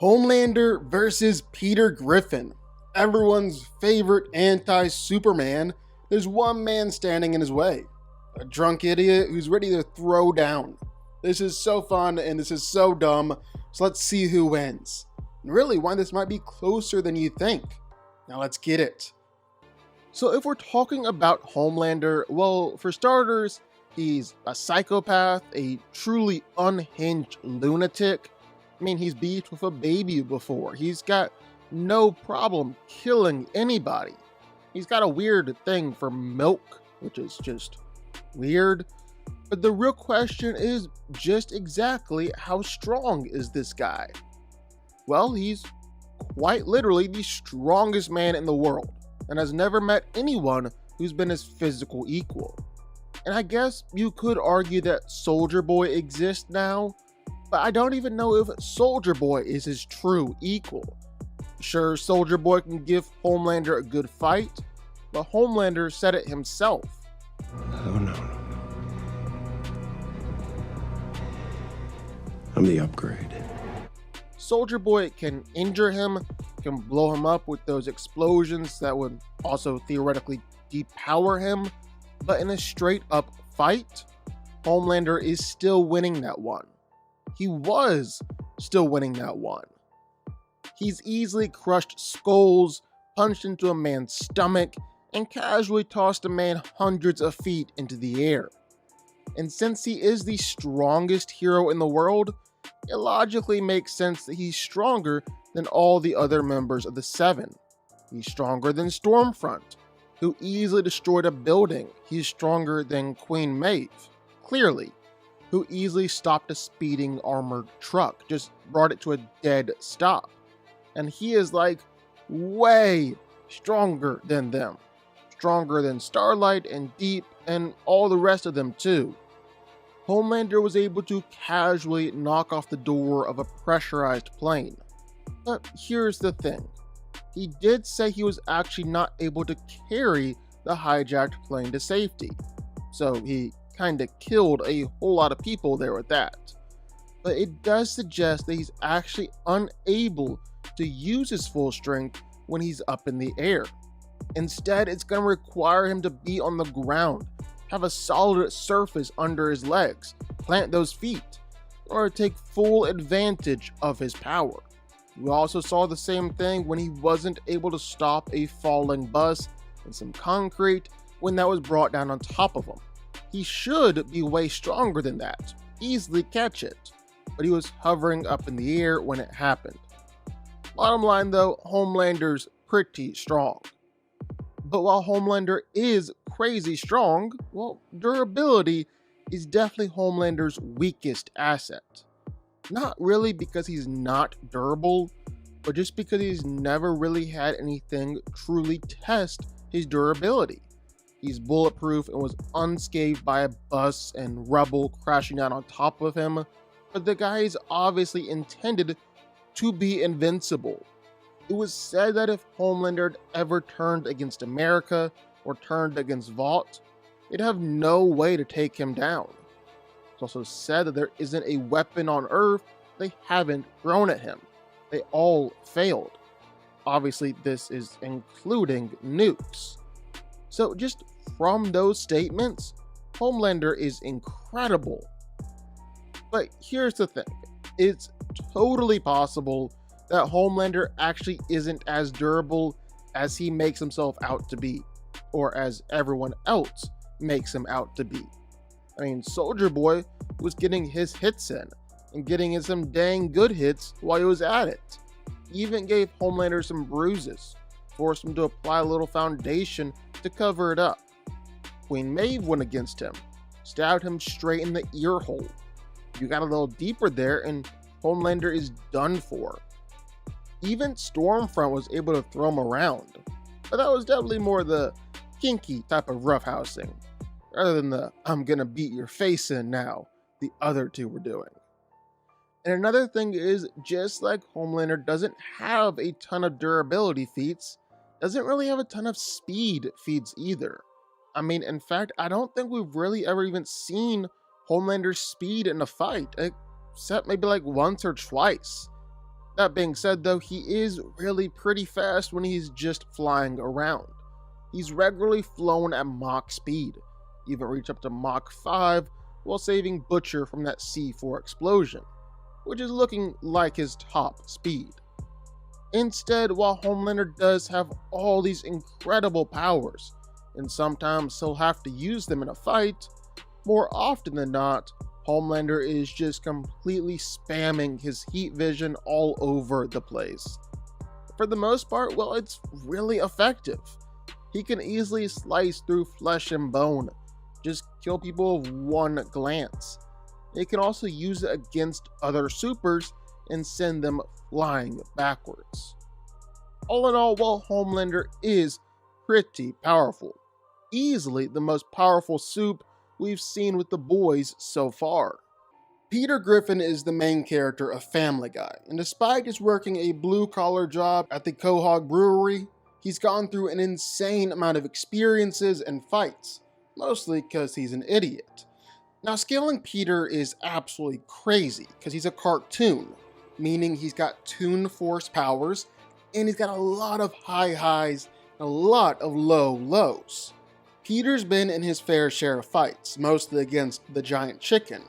Homelander versus Peter Griffin. Everyone's favorite anti-Superman. There's one man standing in his way. A drunk idiot who's ready to throw down. This is so fun and this is so dumb, so let's see who wins. And really, why this might be closer than you think. Now let's get it. So if we're talking about Homelander, well, for starters, he's a psychopath, a truly unhinged lunatic. I mean, he's beefed with a baby before. He's got no problem killing anybody. He's got a weird thing for milk, which is just weird. But the real question is just exactly how strong is this guy? Well, he's quite literally the strongest man in the world and has never met anyone who's been his physical equal. And I guess you could argue that Soldier Boy exists now, but I don't even know if Soldier Boy is his true equal. Sure, Soldier Boy can give Homelander a good fight, but Homelander said it himself. Oh no. I'm the upgrade. Soldier Boy can injure him, can blow him up with those explosions that would also theoretically depower him, but in a straight up fight, Homelander is still winning that one. He was still winning that one. He's easily crushed skulls, punched into a man's stomach, and casually tossed a man hundreds of feet into the air. And since he is the strongest hero in the world, it logically makes sense that he's stronger than all the other members of the Seven. He's stronger than Stormfront, who easily destroyed a building. He's stronger than Queen Maeve, clearly, who easily stopped a speeding armored truck, just brought it to a dead stop. And he is like way stronger than them. Stronger than Starlight and Deep and all the rest of them too. Homelander was able to casually knock off the door of a pressurized plane. But here's the thing. He did say he was actually not able to carry the hijacked plane to safety. So he kinda killed a whole lot of people there with that. But it does suggest that he's actually unable to use his full strength when he's up in the air. Instead, it's going to require him to be on the ground, have a solid surface under his legs, plant those feet, or take full advantage of his power. We also saw the same thing when he wasn't able to stop a falling bus in some concrete when that was brought down on top of him. He should be way stronger than that, easily catch it, but he was hovering up in the air when it happened. Bottom line though, Homelander's pretty strong. But while Homelander is crazy strong, well, durability is definitely Homelander's weakest asset. Not really because he's not durable, but just because he's never really had anything truly test his durability. He's bulletproof and was unscathed by a bus and rubble crashing down on top of him, but the guy is obviously intended to be invincible. It was said that if Homelander had ever turned against America or turned against Vought, they'd have no way to take him down. It's also said that there isn't a weapon on Earth they haven't thrown at him. They all failed. Obviously, this is including nukes. So just from those statements, Homelander is incredible. But here's the thing. It's totally possible that Homelander actually isn't as durable as he makes himself out to be, or as everyone else makes him out to be. I mean, Soldier Boy was getting his hits in, and getting in some dang good hits while he was at it. He even gave Homelander some bruises, forced him to apply a little foundation to cover it up. Queen Maeve went against him, stabbed him straight in the ear hole. You got a little deeper there and Homelander is done for. Even Stormfront was able to throw him around, but that was definitely more the kinky type of roughhousing, rather than the I'm gonna beat your face in now the other two were doing. And another thing is, just like Homelander doesn't have a ton of durability feats, doesn't really have a ton of speed feats either. I mean, in fact, I don't think we've really ever even seen Homelander's speed in a fight, except maybe like once or twice. That being said though, he is really pretty fast when he's just flying around. He's regularly flown at Mach speed, even reached up to Mach 5 while saving Butcher from that C4 explosion, which is looking like his top speed. Instead, while Homelander does have all these incredible powers, and sometimes he'll have to use them in a fight, more often than not, Homelander is just completely spamming his heat vision all over the place. For the most part, well, it's really effective. He can easily slice through flesh and bone, just kill people with one glance. He can also use it against other supers and send them flying backwards. All in all, while Homelander is pretty powerful, easily the most powerful supe we've seen with the boys so far. Peter Griffin is the main character of Family Guy, and despite just working a blue-collar job at the Quahog Brewery, he's gone through an insane amount of experiences and fights, mostly because he's an idiot. Now, scaling Peter is absolutely crazy because he's a cartoon, meaning he's got Toon Force powers, and he's got a lot of high highs and a lot of low lows. Peter's been in his fair share of fights, mostly against the giant chicken,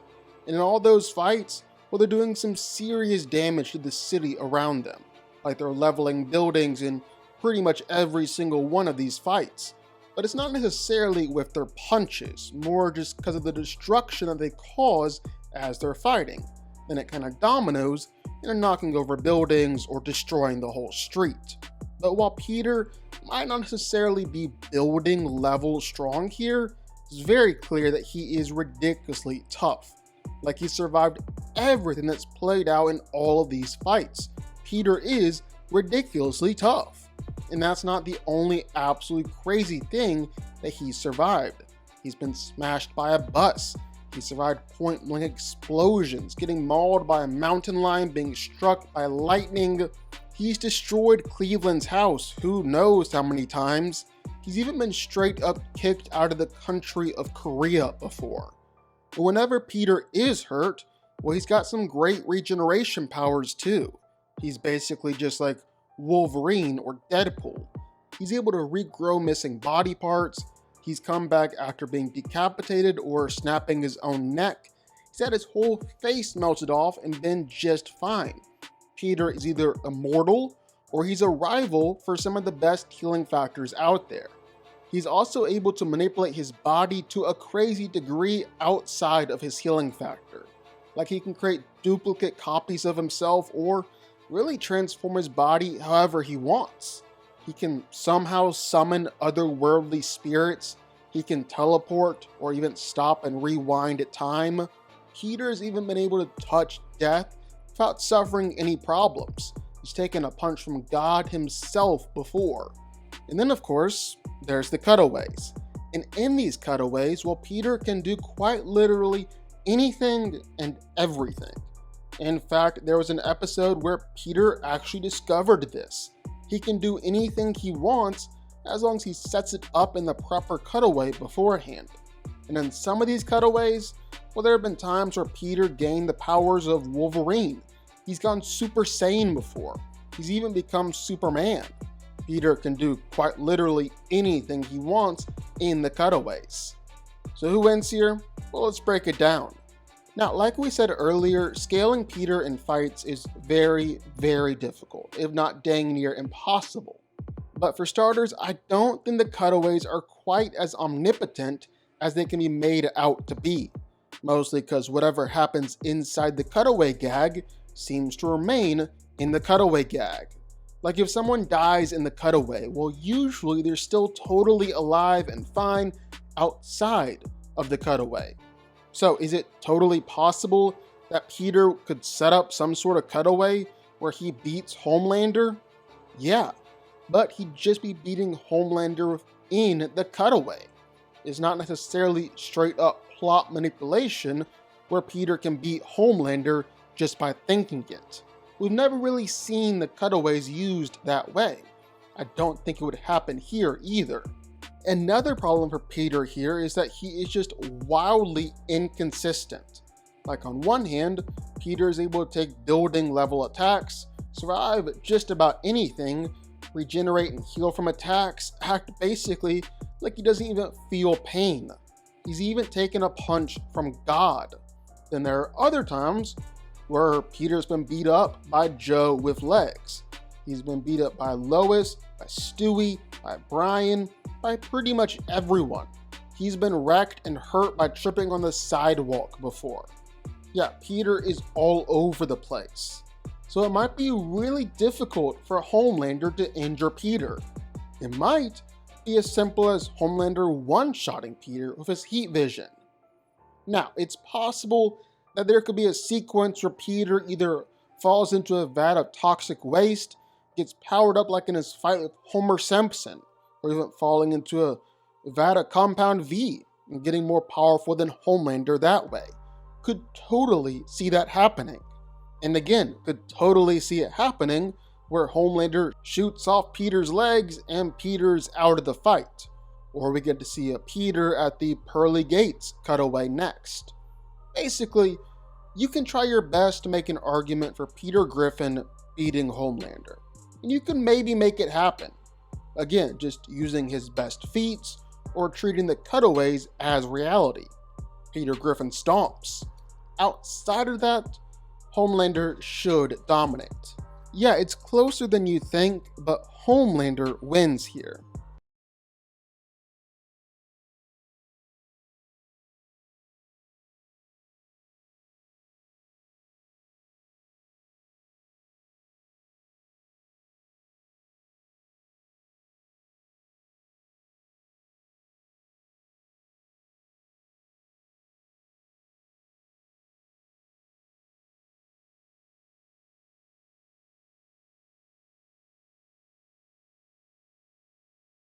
and in all those fights, well, they're doing some serious damage to the city around them, like they're leveling buildings in pretty much every single one of these fights. But it's not necessarily with their punches, more just because of the destruction that they cause as they're fighting. Then it kind of dominoes and knocking over buildings or destroying the whole street. But while Peter might not necessarily be building level strong here, it's very clear that he is ridiculously tough. Like he survived everything that's played out in all of these fights. Peter is ridiculously tough. And that's not the only absolutely crazy thing that he survived. He's been smashed by a bus. He survived point-blank explosions, getting mauled by a mountain lion, being struck by lightning. He's destroyed Cleveland's house who knows how many times. He's even been straight up kicked out of the country of Korea before. But whenever Peter is hurt, well, he's got some great regeneration powers too. He's basically just like Wolverine or Deadpool. He's able to regrow missing body parts. He's come back after being decapitated or snapping his own neck. He's had his whole face melted off and been just fine. Peter is either immortal or he's a rival for some of the best healing factors out there. He's also able to manipulate his body to a crazy degree outside of his healing factor. Like he can create duplicate copies of himself or really transform his body however he wants. He can somehow summon otherworldly spirits. He can teleport or even stop and rewind at time. Peter's even been able to touch death without suffering any problems. He's taken a punch from God himself before. And then of course, there's the cutaways. And in these cutaways, well, Peter can do quite literally anything and everything. In fact, there was an episode where Peter actually discovered this. He can do anything he wants as long as he sets it up in the proper cutaway beforehand. And in some of these cutaways, well, there have been times where Peter gained the powers of Wolverine. He's gone Super Saiyan before. He's even become Superman. Peter can do quite literally anything he wants in the cutaways. So who wins here? Well, let's break it down. Now, like we said earlier, scaling Peter in fights is very, very difficult, if not dang near impossible. But for starters, I don't think the cutaways are quite as omnipotent as they can be made out to be. Mostly because whatever happens inside the cutaway gag seems to remain in the cutaway gag. Like if someone dies in the cutaway, well, usually they're still totally alive and fine outside of the cutaway. So is it totally possible that Peter could set up some sort of cutaway where he beats Homelander? Yeah, but he'd just be beating Homelander in the cutaway. It's not necessarily straight up plot manipulation where Peter can beat Homelander just by thinking it. We've never really seen the cutaways used that way. I don't think it would happen here either. Another problem for Peter here is that he is just wildly inconsistent. Like on one hand, Peter is able to take building level attacks, survive just about anything, regenerate and heal from attacks, act basically like he doesn't even feel pain. He's even taken a punch from God. Then there are other times where Peter's been beat up by Joe with legs. He's been beat up by Lois, by Stewie, by Brian, by pretty much everyone. He's been wrecked and hurt by tripping on the sidewalk before. Yeah, Peter is all over the place. So it might be really difficult for Homelander to injure Peter. It might be as simple as Homelander one-shotting Peter with his heat vision. Now, it's possible that there could be a sequence where Peter either falls into a vat of toxic waste, gets powered up like in his fight with Homer Simpson, or even falling into a vat of Compound V and getting more powerful than Homelander that way. Could totally see that happening. And again, could totally see it happening where Homelander shoots off Peter's legs and Peter's out of the fight. Or we get to see a Peter at the pearly gates cutaway next. Basically, you can try your best to make an argument for Peter Griffin beating Homelander. And you can maybe make it happen. Again, just using his best feats or treating the cutaways as reality. Peter Griffin stomps. Outside of that, Homelander should dominate. Yeah, it's closer than you think, but Homelander wins here.